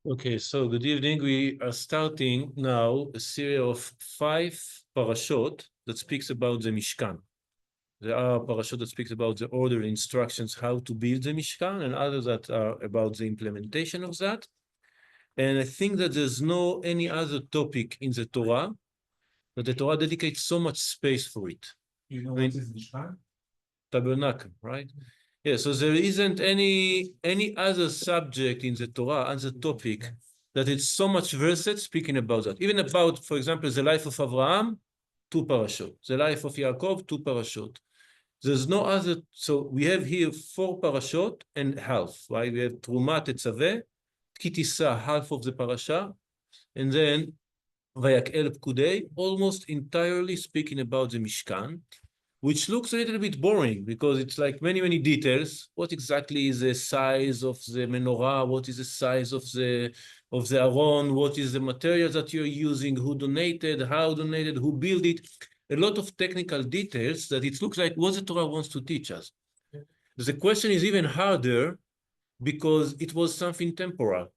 Okay, so good evening. We are starting now a series of 5 parashot that speaks about the Mishkan. There are parashot that speaks about the order instructions, how to build the Mishkan, and others that are about the implementation of that. And I think that there's no any other topic in the Torah that the Torah dedicates so much space for it. You know what is Mishkan? Tabernacle, right? Yeah, so there isn't any other subject in the Torah, other topic, that it's so much verses speaking about that. Even about, for example, the life of Abraham, 2 parashot. The life of Yaakov, 2 parashot. There's no other, so we have here 4 parashot and half, right? We have Teruma, Tetzaveh, Kitisa, half of the parasha, and then Vayakel Pkudei, almost entirely speaking about the Mishkan, which looks a little bit boring because it's like many details. What exactly is the size of the menorah? What is the size of the aron? What is the material that you're using? Who donated? How donated? Who built it? A lot of technical details that it looks like what the Torah wants to teach us. The question is even harder because it was something temporal.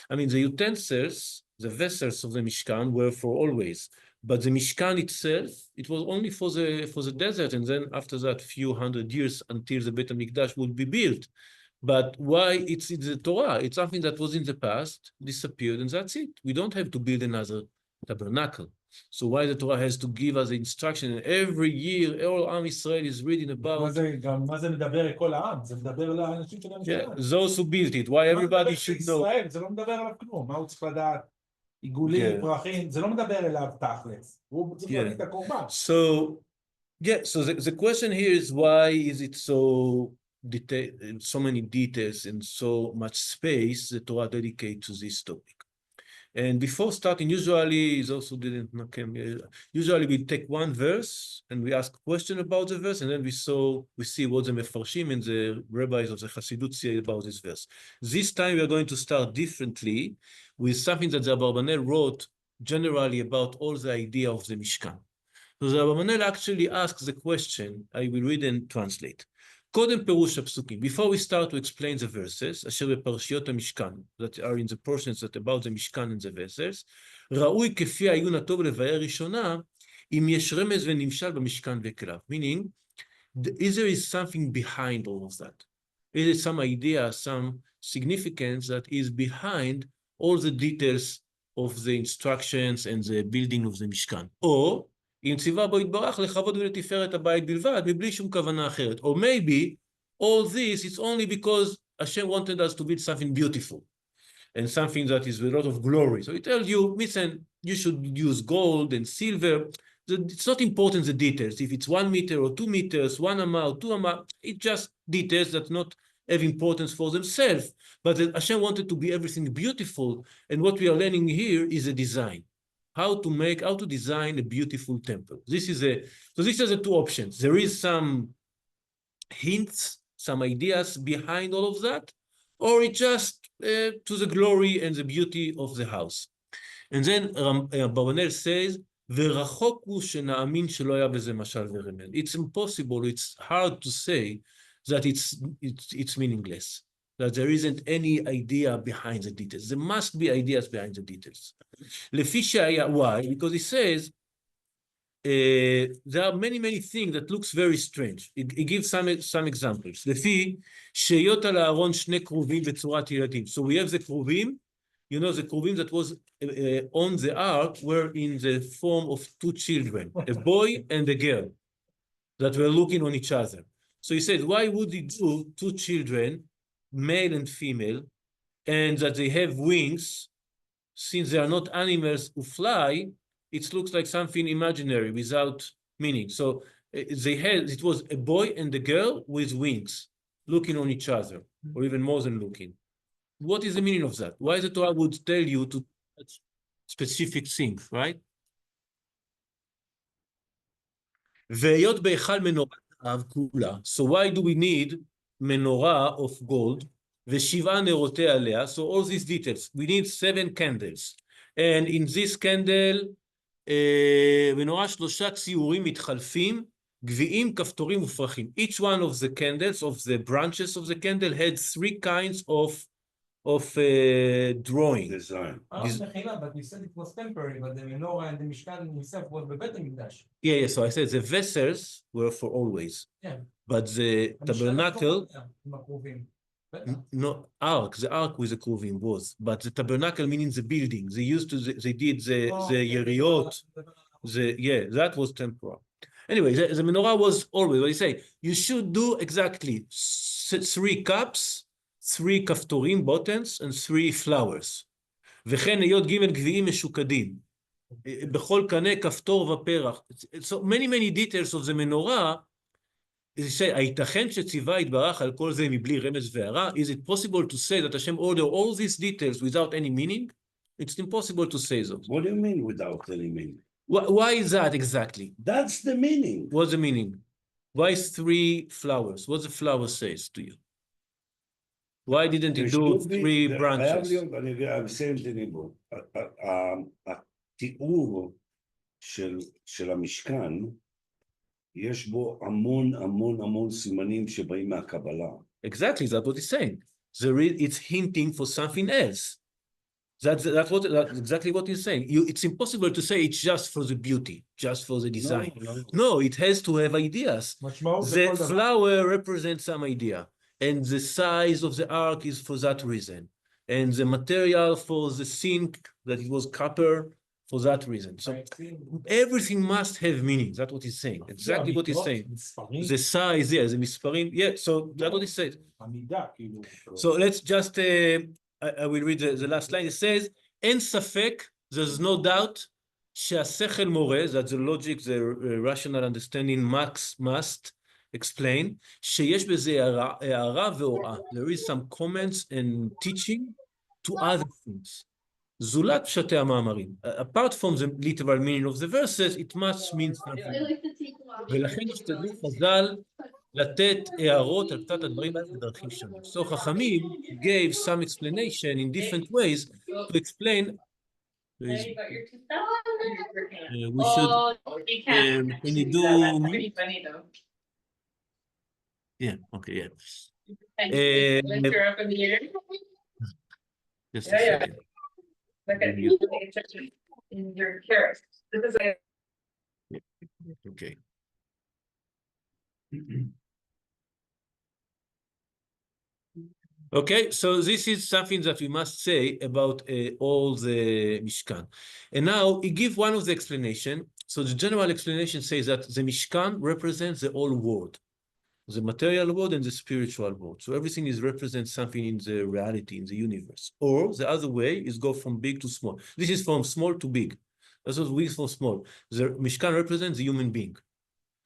I mean, the utensils, the vessels of the Mishkan were for always. But the Mishkan itself, it was only for the desert, and then after that, few hundred years until the Beit HaMikdash would be built. But why it's in the Torah? It's something that was in the past, disappeared, and that's it. We don't have to build another tabernacle. So why the Torah has to give us the instruction? And every year, all Am Israel is reading about. מה זה מדבר לכל העם? זה מדבר לאנשים של המשכן. Those who built it. Why everybody should know. זה לא מדבר עליו כלום. מה הוא צריך לדעת? עיגולים, פרחים, זה לא מדבר אליו תכלס. הוא צריך להביא את הקורבן. So the question here is why is it so many details and so much space the Torah dedicates to this topic? And before starting, usually we take one verse and we ask a question about the verse, and then we see what the Mefarshim and the rabbis of the Hasidut say about this verse. This time we are going to start differently with something that the Abarbanel wrote generally about all the idea of the Mishkan. So the Abarbanel actually asks the question, I will read and translate. קודם פירוש הפסוקים. Before we start to explain the verses, אשר בפרשיות המשכן, that are in the portions that about the משכן and the verses, ראוי כפי העיון הטוב לבאר ראשונה, אם יש רמז ונמשל במשכן וכליו. Meaning, is there something behind all of that? Is there some idea, some significance that is behind all the details of the instructions and the building of the משכן? Or, אם ציווה בו יתברך לכבוד ולתפארת הבית בלבד, מבלי שום כוונה אחרת. Or maybe all this is only because Hashem wanted us to build something beautiful and something that is with a lot of glory. So he tells you, listen, you should use gold and silver. It's not important the details. If it's 1 meter or 2 meters, 1 amount, 2 amount, it's just details that not have importance for themselves. But Hashem wanted to be everything beautiful. And what we are learning here is a design. How to design a beautiful temple. So these are the 2 options. There is some hints, some ideas behind all of that, or it's just to the glory and the beauty of the house. And then Abarbanel says, ורחוק הוא שנאמין שלא היה בזה משל ורמז. It's impossible, it's hard to say that it's meaningless, that there isn't any idea behind the details. There must be ideas behind the details. לפי שהיה, why? Because he says, there are many things that looks very strange. He gives some examples. לפי שהיות על הארון 2 כרובים בצורת ילדים. So we have the כרובים, you know, the כרובים that was on the ark were in the form of 2 children, a boy and a girl, that were looking on each other. So he said, why would he do 2 children, male and female, and that they have wings? Since they are not animals who fly, it looks like something imaginary without meaning. So it was a boy and a girl with wings looking on each other, or even more than looking. What is the meaning of that? Why the Torah would tell you to specific things, right? So why do we need menorah of gold? ושבעה נרותי עליה, so all these details, we need 7 candles, and in this candle, ונורא 3 ציורים מתחלפים, גביעים, כפתורים ופרחים. Each one of the candles, of the branches of the candle, had 3 kinds of drawing. Design. But you said it was temporary, but the menorah and the Mishkan himself was בבית המקדש. Yeah, so I said the vessels were for always. Yeah. But the tabernacle, עם הקרובים. no, the ark with the Kruvim was, but the tabernacle meaning the building. They used to, they did the Yeriot, yeah, that was temporal. Anyway, the menorah was always, what you say, you should do exactly 3 cups, 3 כפתורים, buttons, and 3 flowers. וכן היות ג' גביעים משוקדים. בכל קנה כפתור ופרח. So many details of the menorah, הייתכן שציווה יתברך על כל זה מבלי רמז והערה? Is it possible to say that Hashem ordered all these details without any meaning? It's impossible to say those. What do you mean without any meaning? Why is that exactly? That's the meaning. What's the meaning? Why 3 flowers? What the flower says to you? Why didn't he do 3 branches? אני אסיים את הדיבור. התיאור של המשכן, יש בו המון סימנים שבאים מהקבלה. Exactly, that's what he's saying. It's hinting for something else. That's exactly what he's saying. It's impossible to say it's just for the beauty, just for the design. No, it has to have ideas. The flower represents some idea, and the size of the ark is for that reason, and the material for the sink, that it was copper, for that reason. So everything must have meaning. That's what he's saying. Exactly what he's saying. The size, yeah, the מספרים, yeah. So that's what he said. So let's just, I will read the last line. It says, אין ספק, there's no doubt, שהשכל מורה, that the logic, the rational understanding must explain, שיש בזה הערה והוראה. There is some comments and teaching to other things. זולת פשטי המאמרים. Apart from the literal meaning of the verses, it must mean something. ולכן השתדלו חז"ל לתת הערות על קצת הדברים האלה בדרכים שונות. So חכמים gave some explanation in different ways to explain. We should, can you do... Pretty funny though. Yeah, okay, yeah. Lift her up in the air. Just a second. Look at you in your carrot. This is a Okay. Okay, so this is something that we must say about all the Mishkan. And now he gives one of the explanation. So the general explanation says that the Mishkan represents the whole world, the material world and the spiritual world. So everything is represents something in the reality, in the universe. Or the other way is go from big to small. This is from small to big. That's what we from small. The Mishkan represents the human being.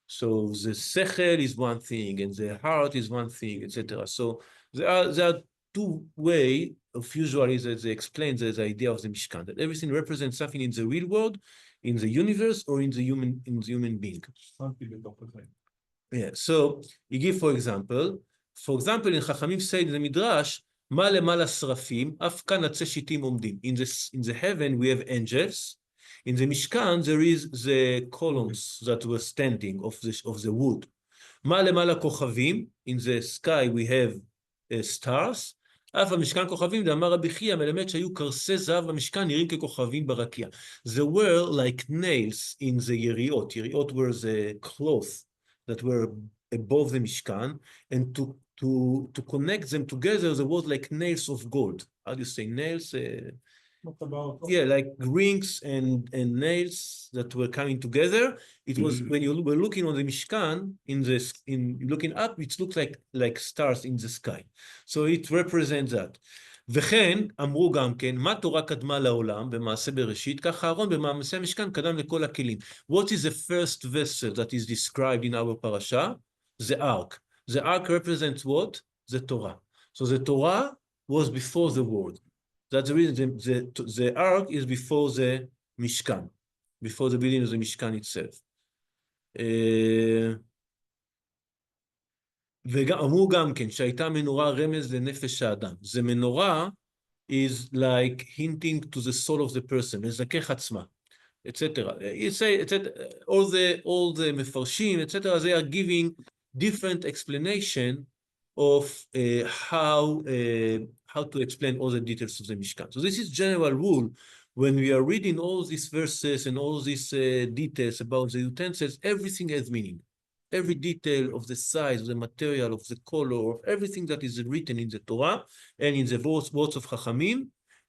So the sechel is one thing, and the heart is one thing, etc. So there are 2 ways of usually that they explain the idea of the Mishkan, that everything represents something in the real world, in the universe, or in the human being. Yeah. So you give, for example, in Chachamim say in the Midrash, מה למעלה שרפים, אף כאן עצי שיטים עומדים. In the heaven we have angels. In the Mishkan, there is the columns that were standing of the wood. מה למעלה כוכבים, in the sky we have stars. אף המשכן כוכבים, דאמר רבי חייא, מלמד שהיו קרסי זהב במשכן נראים ככוכבים ברקיע. There were like nails in the יריעות. יריעות were the cloth that were above the Mishkan, and to connect them together, there was like nails of gold. How do you say nails? Yeah, like rings and nails that were coming together. It was when you were looking on the Mishkan in looking up, it looked like stars in the sky. So it represents that. וכן אמרו גם כן, מה תורה קדמה לעולם במעשה בראשית, כך אהרון במעשה המשכן קדם לכל הכלים. What is the first vessel that is described in our parasha? The ark. The ark represents what? The Torah. So the Torah was before the world. That's the reason the ark is before the Mishkan, before the building of the Mishkan itself. ואמרו גם כן שהייתה מנורה רמז לנפש האדם. The menorah is like hinting to the soul of the person, לזכך עצמה, etc. You say, etc. All the מפרשים, etc. They are giving different explanation of how how to explain all the details of the Mishkan. So this is general rule. When we are reading all these verses and all these details about the utensils, everything has meaning. Every detail of the size, of the material, of the color, of everything that is written in the Torah and in the words of Chachamim,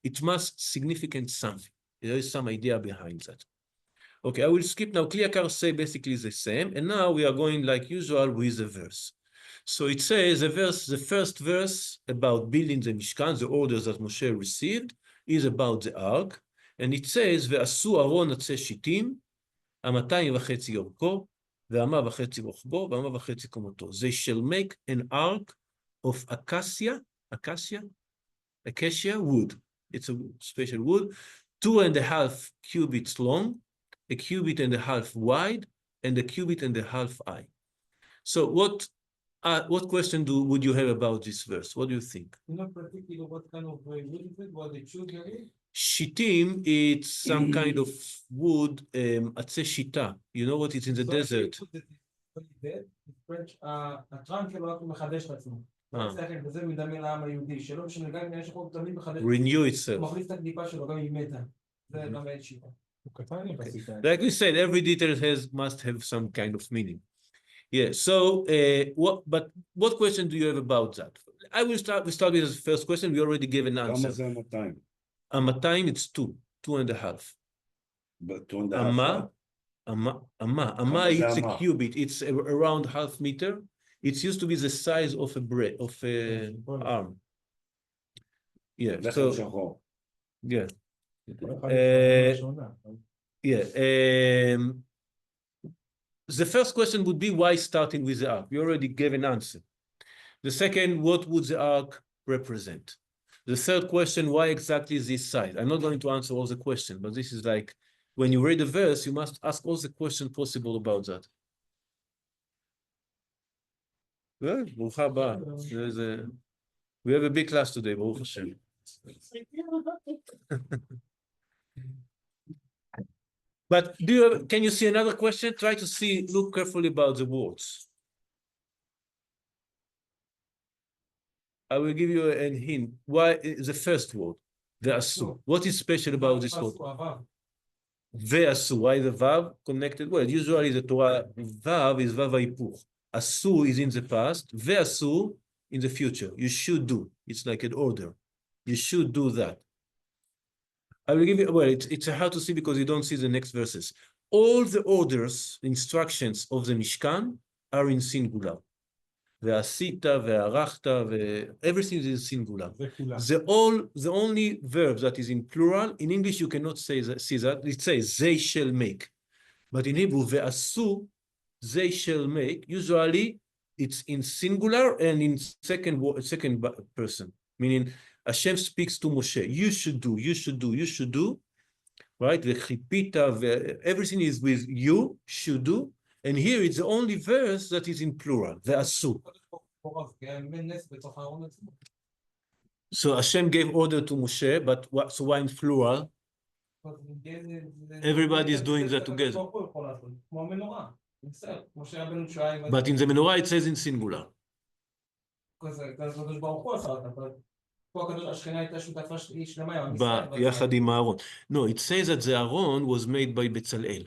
it must significant something. There is some idea behind that. Okay, I will skip now. Kliakar say basically the same, and now we are going like usual with the verse. So it says the first verse about building the Mishkan, the orders that Moshe received, is about the ark, and it says, ועשו ארון עצי שיטים, 2.5 אורכו, ו1.5 רוחבו, ו1.5 קומתו. They shall make an ark of acacia wood. It's a special wood, 2.5 cubits long, 1.5 cubits wide, and 1.5 cubits high. So what question would you have about this verse? What do you think? Not particularly what kind of wood is it? What it should be? Shitim, it's some kind of wood, עצי שיטה. You know what? It's in the desert. הטראנק שלו רק מחדש את עצמו. וזה מדמיין לעם היהודי, שלא משנה, גם אם יש חוק תמיד מחדש. Renew itself. הוא מחליף את הקליפה שלו, גם אם היא מתה. זה גם אין שיטה. Like we said, every detail must have some kind of meaning. Yeah, so what question do you have about that? We start with the first question. We already gave an answer. כמה זה 200? 200, it's 2.5. But 2.5? Amma, it's a cubit. It's around 0.5 meter. It used to be the size of a arm. Yeah. So, yeah. The first question would be why starting with the ark? We already gave an answer. The second, what would the ark represent? The third question, why exactly this size? I'm not going to answer all the questions, but this is like, when you read a verse, you must ask all the questions possible about that. Well, we have a big class today, Baruch Hashem. But can you see another question? Try to look carefully about the words. I will give you a hint. Why the first word, ve'asu? What is special about this word? Ve'asu. Why the vav connected word? Usually the Torah vav is vav haipuch. Asu is in the past. Ve'asu in the future. You should do. It's like an order. You should do that. I will give you, well, it's hard to see because you don't see the next verses. All the orders, instructions of the Mishkan are in singular. Ve'asita, ve'arachta, everything is in singular. The only verb that is in plural, in English you cannot see that. It says, they shall make. But in Hebrew, ve'asu, they shall make. Usually it's in singular and in second person, meaning Hashem speaks to Moshe, you should do, you should do, you should do, right? Everything is with you, should do, and here it's the only verse that is in plural, ve'asu. So Hashem gave order to Moshe, but so why in plural? Everybody is doing that together. But in the menorah it says in singular. יחד עם הארון. No, it says that the Aaron was made by Betzalel.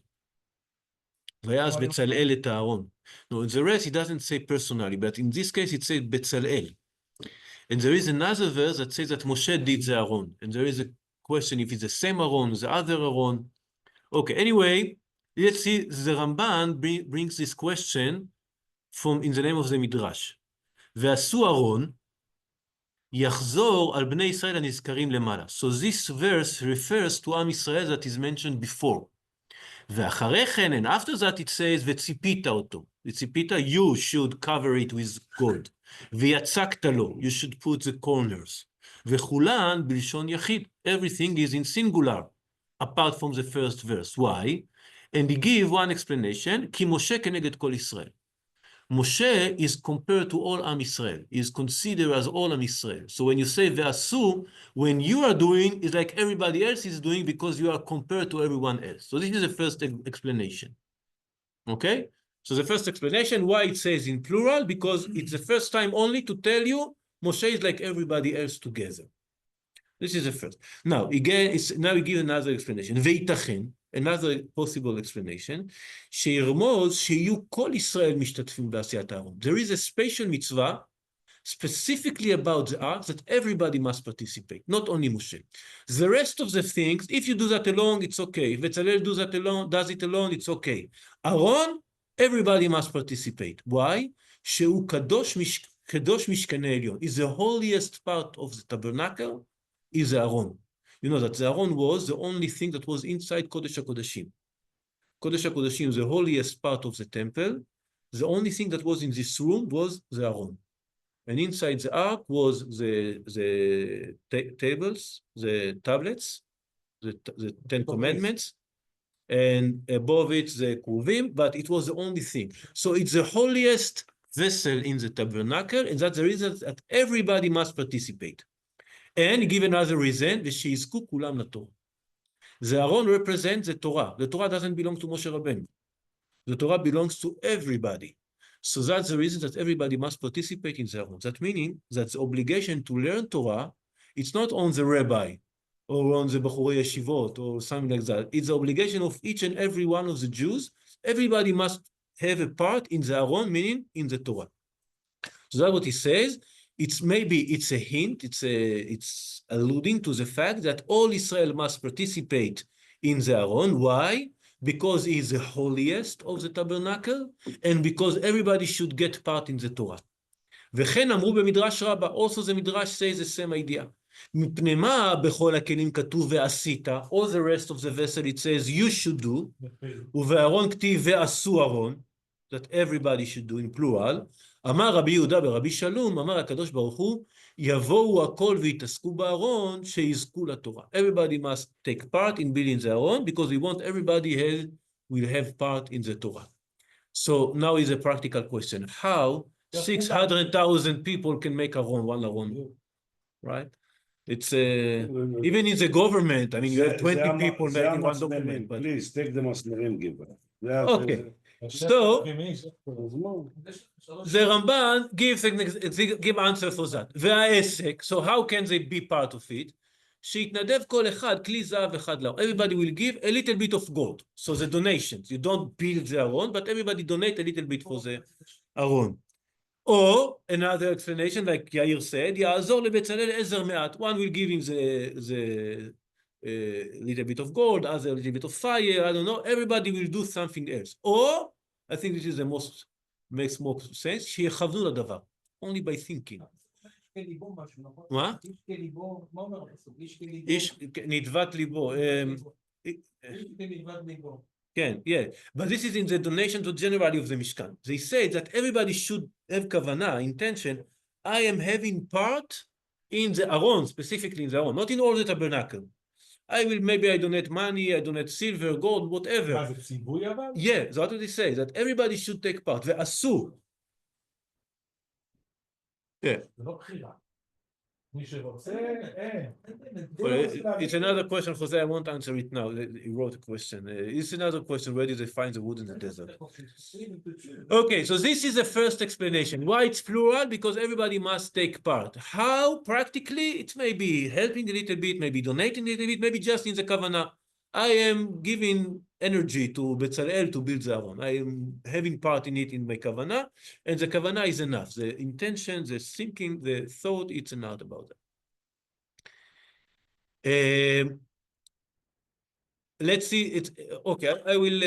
ויעש בצלאל את הארון. No, in the rest it doesn't say personally, but in this case it says Betzalel. And there is another verse that says that Moshe did the Aaron. And there is a question if it's the same Aaron, the other Aaron. Okay, anyway, let's see, the Ramban brings this question in the name of the Midrash. ועשו ארון יחזור על בני ישראל הנזכרים למעלה. So this verse refers to עם ישראל that is mentioned before. ואחרי כן, and after that it says, וציפית אותו. וציפית, you should cover it with gold. ויצקת לו, you should put the corners. וכולן בלשון יחיד. Everything is in singular, apart from the first verse. Why? And he give one explanation, כי משה כנגד כל ישראל. Moshe is compared to all Am Yisrael. He is considered as all Am Yisrael. So when you say ve'asu, when you are doing, it's like everybody else is doing because you are compared to everyone else. So this is the first explanation. Okay? So the first explanation, why it says in plural, because it's the first time only to tell you Moshe is like everybody else together. This is the first. Now, again, now we give another explanation. וייתכן, another possible explanation, שירמוז שיהיו כל ישראל משתתפים בעשיית הארון. There is a special mitzvah specifically about the ark that everybody must participate, not only Moshe. The rest of the things, if you do that alone, it's okay. If Bezalel does it alone, it's okay. Aaron, everybody must participate. Why? שהוא קדוש משכן העליון. Is the holiest part of the tabernacle is the Aaron. You know that the Aaron was the only thing that was inside Kodesh HaKodashim. Kodesh HaKodashim is the holiest part of the temple. The only thing that was in this room was the Aaron. And inside the ark was the tables, the tablets, the Ten Commandments, and above it the Kruvim, but it was the only thing. So it's the holiest vessel in the tabernacle, and that's the reason that everybody must participate. And give another reason, ושיזכו כולם לתורה. The Aaron represents the Torah. The Torah doesn't belong to Moshe Rabbeinu. The Torah belongs to everybody. So that's the reason that everybody must participate in the Aaron. That meaning that the obligation to learn Torah, it's not on the rabbi or on the Bachurei Yeshivot or something like that. It's the obligation of each and every one of the Jews. Everybody must have a part in the Aaron, meaning in the Torah. So that's what he says. It's a hint, it's alluding to the fact that all Israel must participate in the Aaron. Why? Because he is the holiest of the tabernacle, and because everybody should get part in the Torah. וכן אמרו במדרש רבה, also the Midrash says the same idea. מפני מה בכל הכלים כתוב ועשית, all the rest of the vessel it says you should do, ובארון כתיב ועשו ארון, that everybody should do in plural. אמר רבי יהודה ברבי שלום, אמר הקדוש ברוך הוא, יבואו הכל ויתעסקו בארון, שיזכו לתורה. Everybody must take part in building the Aron, because we want everybody will have part in the Torah. So now is a practical question. How 600,000 people can make Aron, one Aron? Right? It's even in the government, I mean, you have 20 people making one document. But... Please, take the Masmerim giver. Okay. So, the Ramban gives answer for that. והעסק, so how can they be part of it? שיתנדב כל אחד, כלי זהב אחד לארון. Everybody will give a little bit of gold. So the donations, you don't build the Aron, but everybody donate a little bit for the Aron. Or another explanation, like Yair said, יעזור לבצלאל עזר מעט. One will give him the little bit of gold, other little bit of fire, I don't know. Everybody will do something else. Or, I think this is the most, makes more sense, שיכוונו לדבר, only by thinking. מה? איש נדבת ליבו. כן, yeah. But this is in the donation to generally of the Mishkan. They say that everybody should have kavana, intention, I am having part in the Aron, specifically in the Aron, not in all the tabernacle. Maybe I donate money, I donate silver, gold, whatever. Yeah, that's what they say, that everybody should take part. ואסור. Yeah. Well, it's another question, Jose. I won't answer it now. He wrote a question. It's another question. Where did they find the wood in the desert? Okay, so this is the first explanation. Why it's plural? Because everybody must take part. How? Practically, it may be helping a little bit, maybe donating a little bit, maybe just in the kavanah. I am giving energy to Bezalel to build the Aron. I am having part in it in my kavanah, and the kavanah is enough. The intention, the thinking, the thought, it's enough about that. Let's see. It's okay. I will.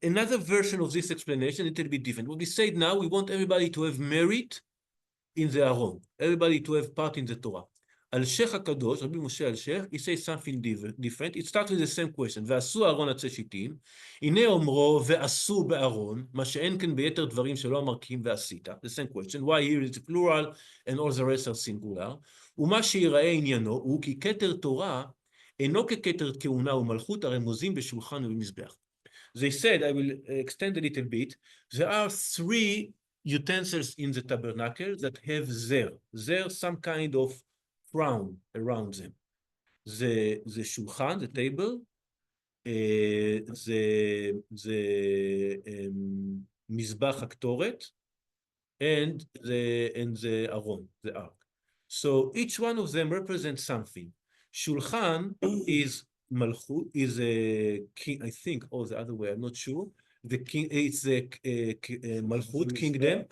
Another version of this explanation, a little bit different. What we said now, we want everybody to have merit in the Aron. Everybody to have part in the Torah. Al-Sheikh HaKadosh, Rabbi Moshe Al-Sheikh, he says something different. It starts with the same question. ועשו אהרון עצי שיטים, הנה אומרו ועשו באהרון, מה שאין כן ביתר דברים שלא אמרקים ועשית. The same question. Why here is plural and all the rest are singular. ומה שיראה עניינו הוא כי כתר תורה אינו ככתר כהונה ומלכות הרמוזים בשולחן ובמזבח. They said, I will extend a little bit, there are three utensils in the tabernacle that have zer. Zer, some kind of crown around them. The shulchan, the table, the mizbach haktoret, and the Aron, the ark. So each one of them represents something. Shulchan is Malchut, is a king, I think, or the other way, I'm not sure. The king, it's the Malchut kingdom.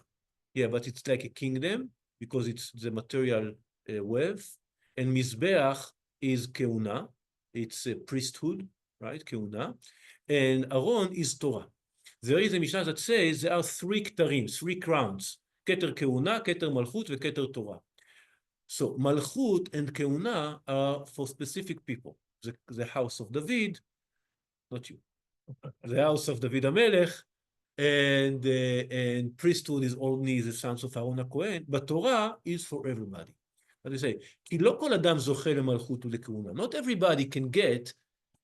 Yeah, but it's like a kingdom because it's the material wealth. And Mizbeach is Keuna, it's a priesthood, right? Keuna. And Aaron is Torah. There is a Mishnah that says there are three ktarim, three crowns. Keter Keuna, Keter Malchut, and Keter Torah. So Malchut and Keuna are for specific people. The house of David, not you. The house of David HaMelech, and priesthood is only the sons of Aaron HaKohen, but Torah is for everybody. What do you say? כי לא כל אדם זוכה למלכות ולכהונה. Not everybody can get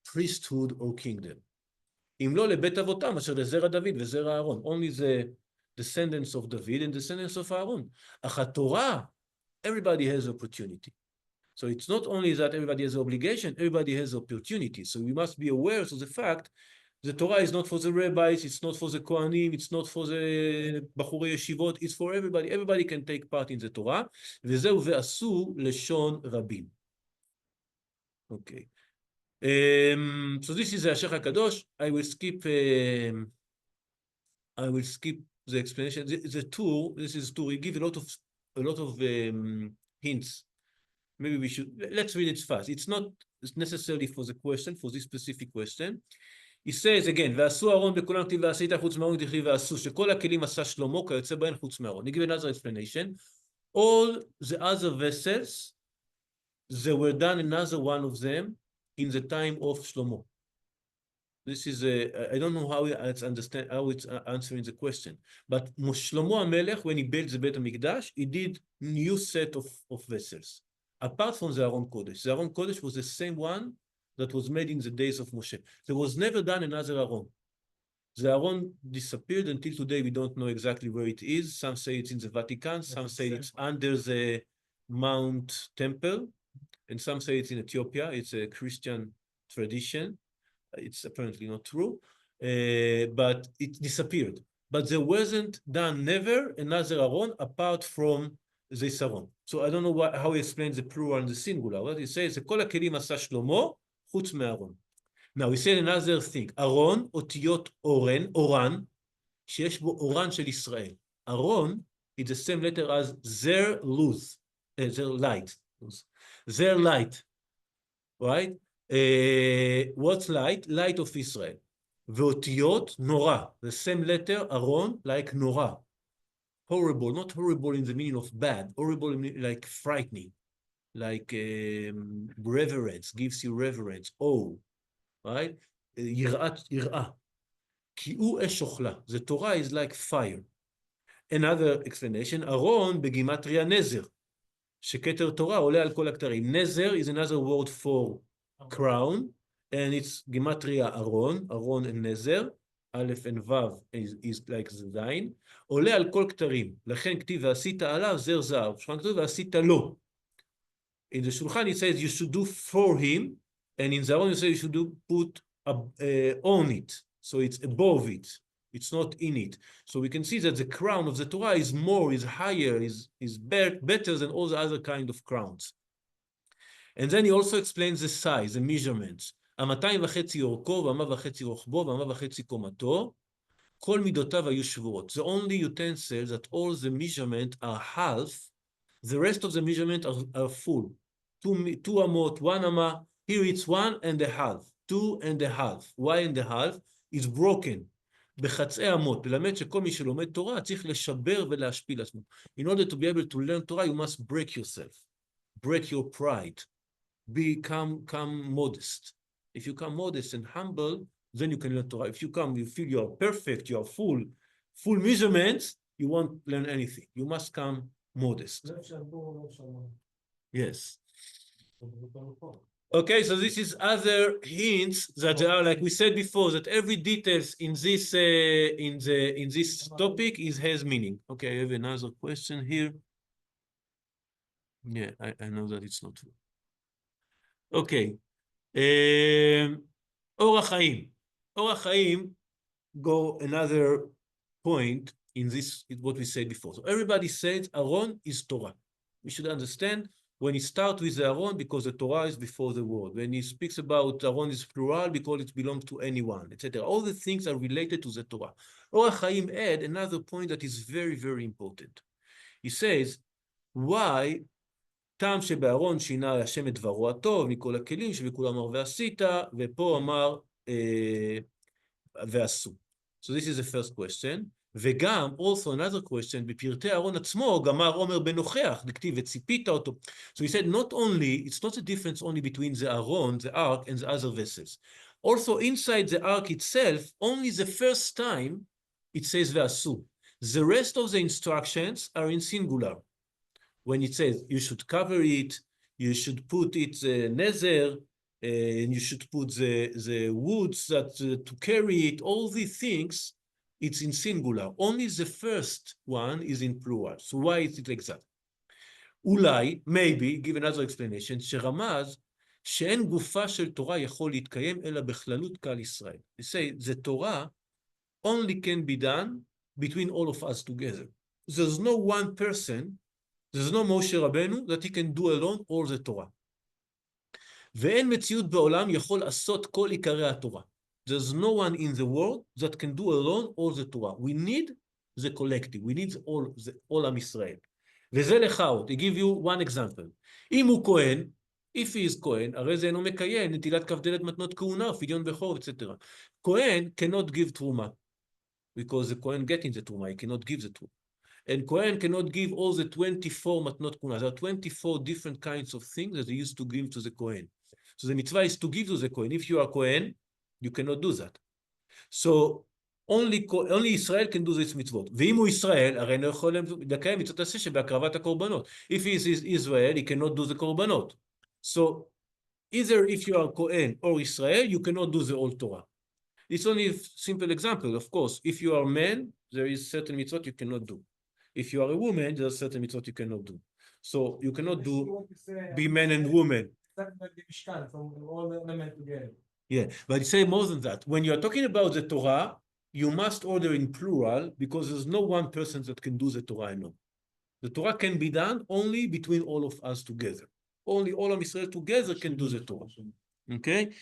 priesthood or kingdom. אם לא לבית אבותם, אשר לזרע דוד וזרע אהרון. Only the descendants of David and descendants of Aaron. אך התורה, everybody has opportunity. So it's not only that everybody has obligation, everybody has opportunity. So we must be aware of the fact the Torah is not for the rabbis, it's not for the Kohanim, it's not for the Bachurei Yeshivot, it's for everybody. Everybody can take part in the Torah. וזהו ועשו לשון רבים. Okay. So this is the Ashech HaKadosh. I will skip the explanation. The tour, this is tour, we give a lot of hints. Maybe we should, let's read it fast. It's not necessarily for the question, for this specific question. He says again, ועשו אהרון בכולם כתיב ועשית חוץ מאהרון כתיב ועשו, שכל הכלים עשה שלמה כיוצא בהן חוץ מאהרון. He give another explanation. All the other vessels, they were done, another one of them, in the time of Shlomo. This is I don't know how it's answering the question. But Shlomo HaMelech, when he built the Beit HaMikdash, he did new set of vessels. Apart from the Aron Kodesh. The Aron Kodesh was the same one that was made in the days of Moshe. There was never done another Aron. The Aron disappeared until today. We don't know exactly where it is. Some say it's in the Vatican. Some say it's under the Mount Temple. And some say it's in Ethiopia. It's a Christian tradition. It's apparently not true. But it disappeared. But there wasn't done never another Aron apart from this Aron. So I don't know how he explains the plural and the singular. What he says, כל הכלים עשה שלמה, חוץ מאהרון. Now he said another thing. ארון, אותיות אורן, שיש בו אורן של ישראל. ארון is the same letter as their luz, their light. Their light. Right? What's light? Light of Israel. ואותיות נורא. The same letter, ארון, like נורא. Horrible, not horrible in the meaning of bad, horrible like frightening, like reverence, gives you reverence, awe, right? יראה. כי הוא אש אוכלה. The Torah is like fire. Another explanation, ארון בגימטריה נזר, שכתר תורה עולה על כל הכתרים. נזר is another word for crown, and it's גימטריה ארון, ארון and נזר. א' and ו' is like זין, עולה על כל כתרים, לכן כתיב ועשית עליו זר זהב, שולחן כתוב ועשית לו. In the Shulchan it says you should do for him, and in the Aron you say you should do put on it, so it's above it, it's not in it. So we can see that the crown of the Torah is more, is higher, is better than all the other kind of crowns. And then he also explains the size, the measurements. 2.5 אורכו, ו1.5 רוחבו, ו1.5 קומתו, כל מידותיו היו שבורות. The only utensil that all the measurement are half, the rest of the measurement are full. 2 אמות, 1 אמה, here it's 1.5, 2.5. Why and a half? It's broken. בחצאי אמות, ללמד שכל מי שלומד תורה צריך לשבר ולהשפיל עצמו. In order to be able to learn Torah, you must break yourself. Break your pride. Become modest. If you come modest and humble, then you can learn Torah. If you feel you are perfect, you are full measurements, you won't learn anything. You must come modest. Yes. Okay, so this is other hints that are, like we said before, that every details in this topic has meaning. Okay, I have another question here. Yeah, I know that it's not true. Okay. אורח חיים. אורח חיים, go another point. in this, what we said before. So everybody says Aaron is Torah. We should understand when he starts with Aaron because the Torah is before the word. When he speaks about Aaron is plural because it belongs to anyone, etc. All the things are related to the Torah. Or Chaim add another point that is very, very important. He says, why טעם שבארון שינה השם את דברו הטוב מכל הכלים שבכולם אמר ועשית, ופה אמר ועשו. So this is the first question. וגם, also another question, בפרטי אהרון עצמו, גמר אומר בנוכח, דכתיב וציפית אותו. So he said, not only, it's not a difference only between the Aaron, the ark, and the other vessels. Also inside the ark itself, only the first time it says ועשו. The rest of the instructions are in singular. When it says you should cover it, you should put it nether, and you should put the woods that to carry it, all these things, it's in singular. Only the first one is in plural. So why is it like that? אולי, maybe, give another explanation, שרמז שאין גופה של תורה יכול להתקיים אלא בכללות קהל ישראל. They say the Torah only can be done between all of us together. There's no one person, there's no Moshe Rabbeinu that he can do alone all the Torah. ואין מציאות בעולם יכול לעשות כל עיקרי התורה. There's no one in the world that can do alone all the Torah. We need the collective. We need all עם ישראל. וזה לך עוד. I give you one example. אם הוא כהן, if he is כהן, הרי זה אינו מקיים, נטילת כ"ד מתנות כהונה, פדיון בכור, etc. כהן cannot give תרומה. Because the כהן getting the תרומה, he cannot give the תרומה. And Kohen cannot give all the 24 matnot kuna. There are 24 different kinds of things that they used to give to the Kohen. So the mitzvah is to give to the Kohen. If you are Kohen, you cannot do that. So only Israel can do this mitzvot. ואם הוא ישראל, הרי לא יכול לקיים מצוות עשה שבהקרבת הקורבנות. If he is Israel, he cannot do the korbanot. So either if you are Kohen or Israel, you cannot do the old Torah. It's only a simple example, of course. If you are man, there is certain mitzvot you cannot do. If you are a woman, there are certain mitzvot you cannot do. So you cannot do be man and woman. Yeah, but it says more than that. When you are talking about the Torah, you must order in plural because there's no one person that can do the Torah alone. The Torah can be done only between all of us together. Only all of Israel together can do the Torah. Okay?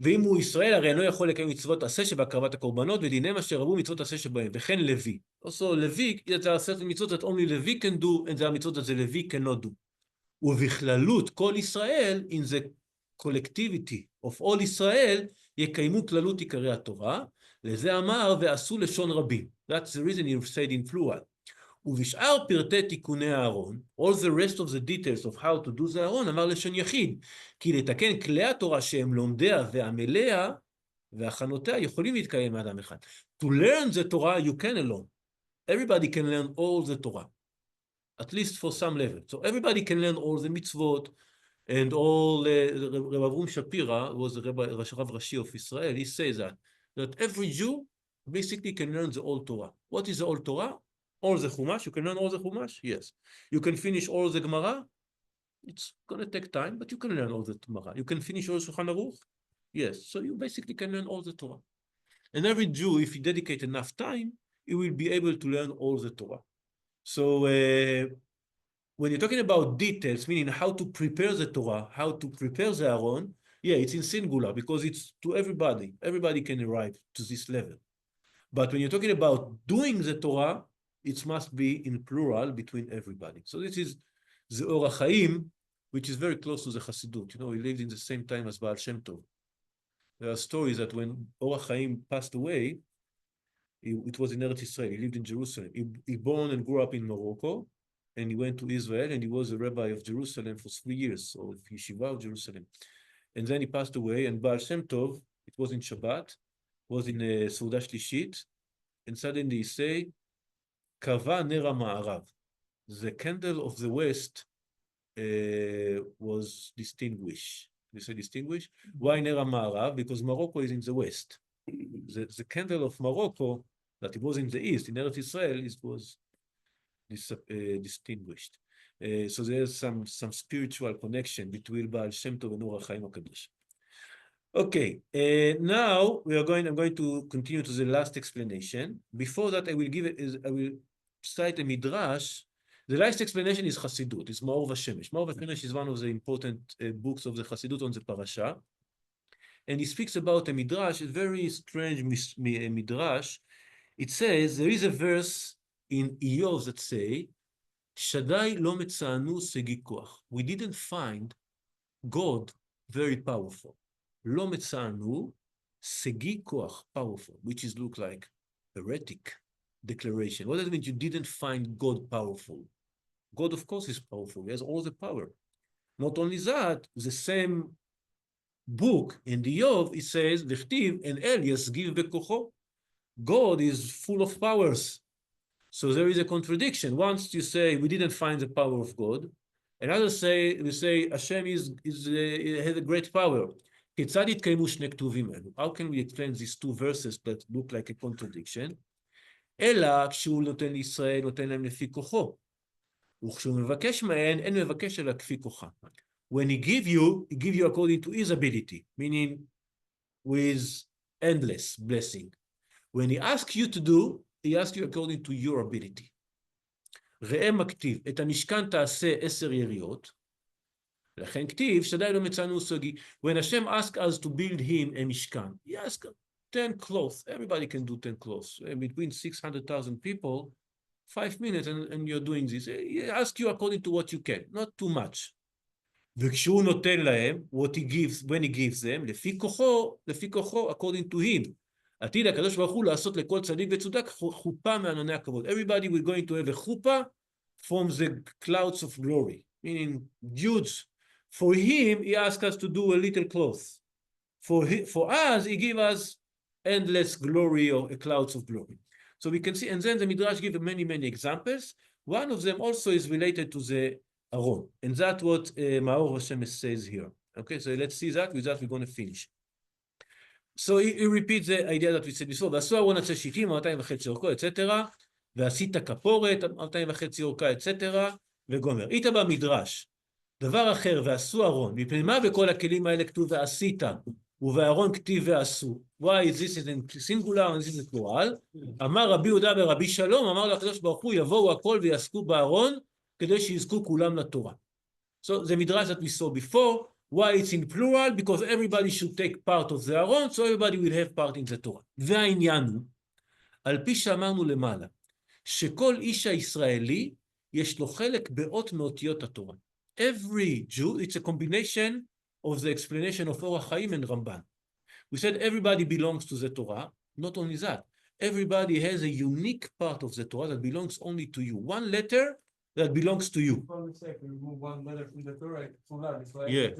ואם הוא ישראל, הרי אינו יכול לקיים מצוות עשה שבהקרבת הקורבנות, ודיניהם אשר רבו מצוות עשה שבהם, וכן לוי. Also, לוי, there are certain מצוות that only לוי can do, and there are מצוות that the לוי cannot do. ובכללות כל ישראל, in the collectivity of all ישראל, יקיימו כללות עיקרי התורה, לזה אמר, ועשו לשון רבים. That's the reason he said in plural. ובשאר פרטי תיקוני הארון, all the rest of the details of how to do the הארון, אמר לשון יחיד, כי לתקן כלי התורה שהם לומדיה ועמליה והכנותיה יכולים להתקיים מאדם אחד. To learn the Torah you can alone. Everybody can learn all the Torah, at least for some level. So everybody can learn all the mitzvot, and all, Rav Avrum Shapira was the Rav Rashi of Israel, he says that every Jew basically can learn the old Torah. What is the old Torah? All the Chumash, you can learn all the Chumash? Yes. You can finish all the Gemara? It's going to take time, but you can learn all the Gemara. You can finish all Shulchan Aruch? Yes. So you basically can learn all the Torah. And every Jew, if he dedicate enough time, he will be able to learn all the Torah. So when you're talking about details, meaning how to prepare the Torah, how to prepare the Aaron, yeah, it's in singular because it's to everybody. Everybody can arrive to this level. But when you're talking about doing the Torah, it must be in plural between everybody. So this is the Or HaChaim, which is very close to the Chassidut. You know, he lived in the same time as Baal Shem Tov. There are stories that when Or HaChaim passed away, it was in Eretz Israel. He lived in Jerusalem. He born and grew up in Morocco, and he went to Israel, and he was a rabbi of Jerusalem for 3 years, or Yeshiva of Jerusalem. And then he passed away, and Baal Shem Tov, it was in Shabbat, was in Seudah Shlishit, and suddenly he say, Kava Nera Ma'arav. The candle of the West was distinguished. We say distinguished. Why Nera Ma'arav? Because Morocco is in the West. The candle of Morocco, that it was in the East, in Eretz Israel, it was distinguished. So there's some spiritual connection between Baal Shem Tov and Or HaChaim HaKadosh. Okay, now I'm going to continue to the last explanation. Before that, I will cite a midrash. The last explanation is Chassidut. It's Maor Vashemesh. Maor Vashemesh is one of the important books of the Chassidut on the parasha. And he speaks about a midrash, a very strange midrash. It says, there is a verse in Iyov that say, Shaddai lo metzanu segi koach. We didn't find God very powerful. Lo metzanu segi koach, powerful, which is look like heretic declaration. What does it mean? You didn't find God powerful. God, of course, is powerful. He has all the power. Not only that, the same book in the Yov, it says, V'chtiv en el yasgiv bekocho. God is full of powers. So there is a contradiction. Once you say, we didn't find the power of God, another we say, Hashem has a great power. How can we explain these two verses that look like a contradiction? אלא כשהוא נותן לישראל, נותן להם לפי כוחו. וכשהוא מבקש מהן, אין מבקש אלא כפי כוחה. When he give you according to his ability, meaning with endless blessing. When he asks you to do, he asks you according to your ability. ראה מכתיב, את המשכן תעשה 10 יריות, לכן כתיב, שדי לא מצאנו סוגי. When Hashem asks us to build him a משכן, he asks 10 cloths. Everybody can do 10 cloths. Between 600,000 people, 5 minutes and you're doing this. He asks you according to what you can, not too much. וכשהוא נותן להם, what he gives, when he gives them, לפי כוחו, according to him. עתיד הקדוש ברוך הוא לעשות לכל צדיק וצודק חופה מענני הכבוד. Everybody will going to have a chuppah from the clouds of glory, meaning huge. For him, he asks us to do a little cloth. For us, he gives us endless glory or clouds of glory. So we can see, and then the Midrash gives many, many examples. One of them also is related to the Aron, and that's what Maor Vashemesh says here. Okay, so let's see that. With that, we're going to finish. So he repeats the idea that we said before. ועשו ארון עצי שיטים, 2.5 אורכו, אצטרה, ועשית כפורת, 2.5 אורכה, אצטרה, וגומר. היית במדרש, דבר אחר, ועשו ארון, מפני מה בכל הכלים האלה כתוב ועשית, ובארון כתיב ועשו. Why is this in singular and this is plural? אמר רבי יהודה ורבי שלום, אמר לו הקדוש ברוך הוא, יבואו הכל ויעסקו בארון, כדי שיזכו כולם לתורה. So the midrash that we saw before, why it's in plural? Because everybody should take part of the Aron, so everybody will have part in the Torah. והעניין הוא, על פי שאמרנו למעלה, שכל איש הישראלי יש לו חלק באות מאותיות התורה. Every Jew, it's a combination of the explanation of Orach Chaim and Ramban. We said everybody belongs to the Torah. Not only that, everybody has a unique part of the Torah that belongs only to you. One letter that belongs to you. Remove one letter from the Torah, Yeah.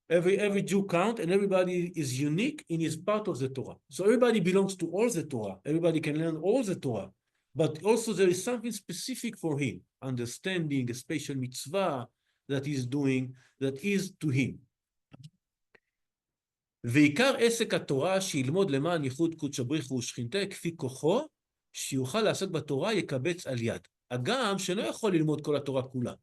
Every Jew count, and everybody is unique in his part of the Torah. So everybody belongs to all the Torah. Everybody can learn all the Torah. But also there is something specific for him, understanding a special mitzvah that he's doing, that is to him. ועיקר עסק התורה שילמוד למען ייחוד קודש הבריך ושכינתה כפי כוחו, שיוכל לעסוק בתורה יקבץ על יד. אגם שלא יכול ללמוד כל התורה כולה.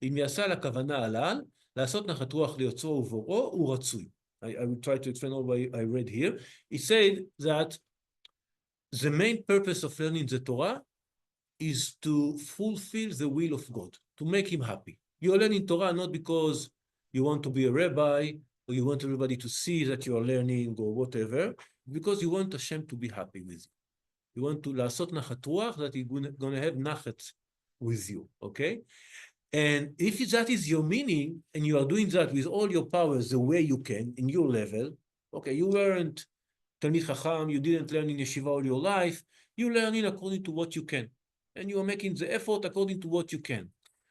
אם יעשה על הכוונה הלל, לעשות נחת רוח ליוצרו ובוראו, הוא רצוי. I will try to explain all what I read here. He said that the main purpose of learning the Torah is to fulfill the will of God, to make him happy. You are learning Torah not because you want to be a rabbi, or you want everybody to see that you are learning or whatever, because you want Hashem to be happy with you. You want to לעשות נחת רוח, that you're going to have nachat with you, okay? And if that is your meaning, and you are doing that with all your powers the way you can, in your level, okay, you weren't Talmid Chacham, you didn't learn in yeshiva all your life, you learning according to what you can. And you are making the effort according to what you can.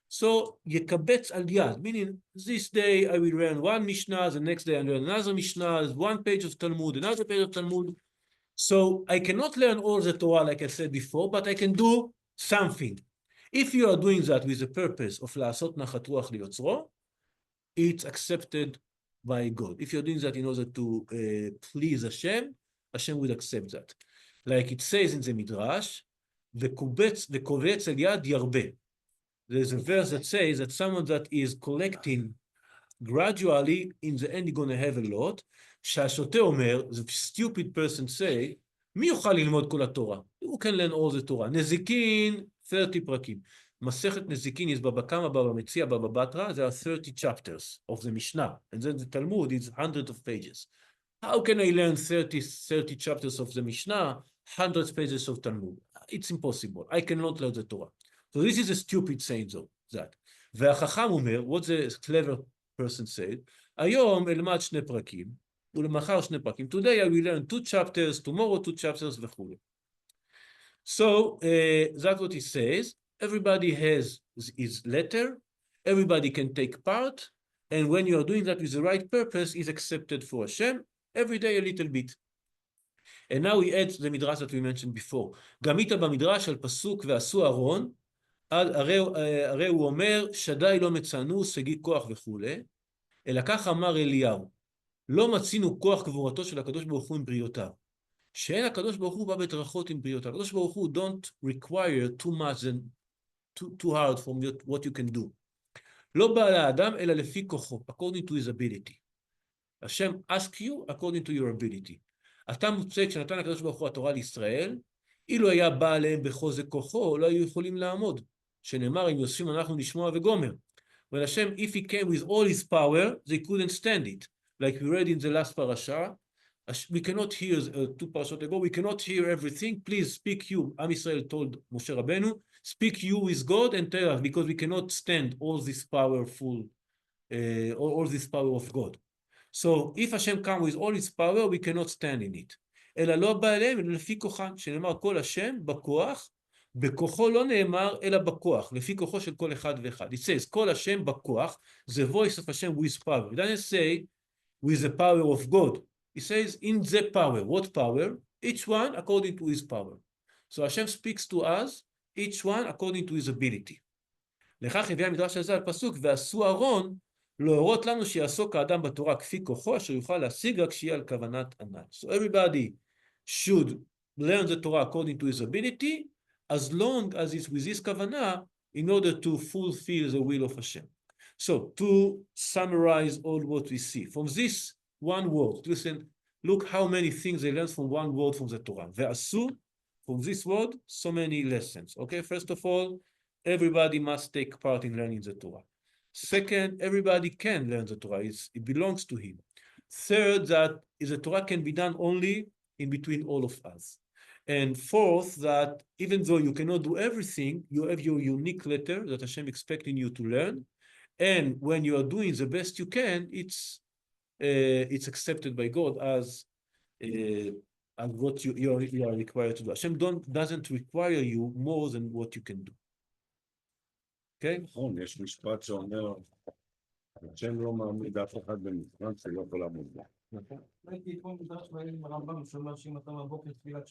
So, יקבץ על יד, meaning this day I will learn one Mishnah, the next day I learn another Mishnah, one page of Talmud, another page of Talmud. So, I cannot learn all the Torah like I said before, but I can do something. If you are doing that with the purpose of לעשות נחת רוח ליוצרו, it's accepted by God. If you're doing that in order to please Hashem, Hashem will accept that. Like it says in the Midrash, וקובץ על יד ירבה. There's a verse that says that someone that is collecting gradually, in the end, you're going to have a lot. שהשוטה אומר, the stupid person say, מי יוכל ללמוד כל התורה? Who can learn all the Torah? נזיקין, 30 פרקים. מסכת נזיקין is בבא קמא, בבא מציעא, בבא בתרא, there are 30 chapters of the Mishnah. And then the Talmud is hundreds of pages. How can I learn 30 chapters of the Mishnah, hundreds of pages of Talmud? It's impossible. I cannot learn the Torah. So this is a stupid saying, though, that. והחכם אומר, what the clever person said, היום אלמד שני פרקים, ולמחר שני פרקים. Today I will learn 2 chapters, tomorrow 2 chapters וכו'. So that's what he says. Everybody has his letter, everybody can take part, and when you are doing that with the right purpose, is accepted for Hashem, every day a little bit. And now he adds the midrash that we mentioned before. גם איתה במדרש על פסוק ועשו ארון, הרי הוא אומר, שדי לא מצאנו, שגיא כוח וכו', אלא כך אמר אליהו, לא מצינו כוח גבורתו של הקדוש ברוך הוא עם בריאותיו. שאין הקדוש ברוך הוא בא בדרכות עם בריאותיו. הקדוש ברוך הוא don't require too much and too hard from what you can do. לא בא לאדם אלא לפי כוחו, according to his ability. השם ask you according to your ability. אתה מוצא כשנתן הקדוש ברוך הוא התורה לישראל, אילו היה בא עליהם בחוזק כוחו, לא היו יכולים לעמוד. שנאמר, אם יוספים אנחנו לשמוע וגומר. When Hashem, if he came with all his power, they couldn't stand it. Like we read in the last parasha, we cannot hear, 2 parashot ago, we cannot hear everything. Please speak you. Am Yisrael told Moshe Rabbeinu, speak you with God and tell us, because we cannot stand all this powerful, all this power of God. So if Hashem comes with all his power, we cannot stand in it. אלא לא בא אליהם, אלא לפי כוחם, שנאמר כל השם בכוח, בכוחו לא נאמר, אלא בכוח, לפי כוחו של כל אחד ואחד. It says, כל השם בכוח, the voice of Hashem with power. It doesn't say, with the power of God. It says, in the power. What power? Each one according to his power. So Hashem speaks to us, each one according to his ability. לכך הביא המדרש הזה על פסוק, ועשו ארון, להורות לנו שיעסוק האדם בתורה כפי כוחו, אשר יוכל להשיג רק שיהיה על כוונת הנ"ל. So everybody should learn the Torah according to his ability, as long as it's with his kavanah, in order to fulfill the will of Hashem. So, to summarize all what we see, from this one word, listen, look how many things they learn from one word from the Torah. Ve'asu, from this word, so many lessons. Okay, first of all, everybody must take part in learning the Torah. Second, everybody can learn the Torah. It belongs to him. Third, that the Torah can be done only in between all of us. And fourth, that even though you cannot do everything, you have your unique letter that Hashem expecting you to learn. And when you are doing the best you can, it's accepted by God as what you are required to do. Hashem doesn't require you more than what you can do. Okay? נכון, יש משפט שאומר, השם לא מעמיד אף אחד במבחן שלא יכול לעמוד בו. ראיתי אתמול מדרש מעניין עם הרמב"ם, שאומר שאם אתה בבוקר תפילת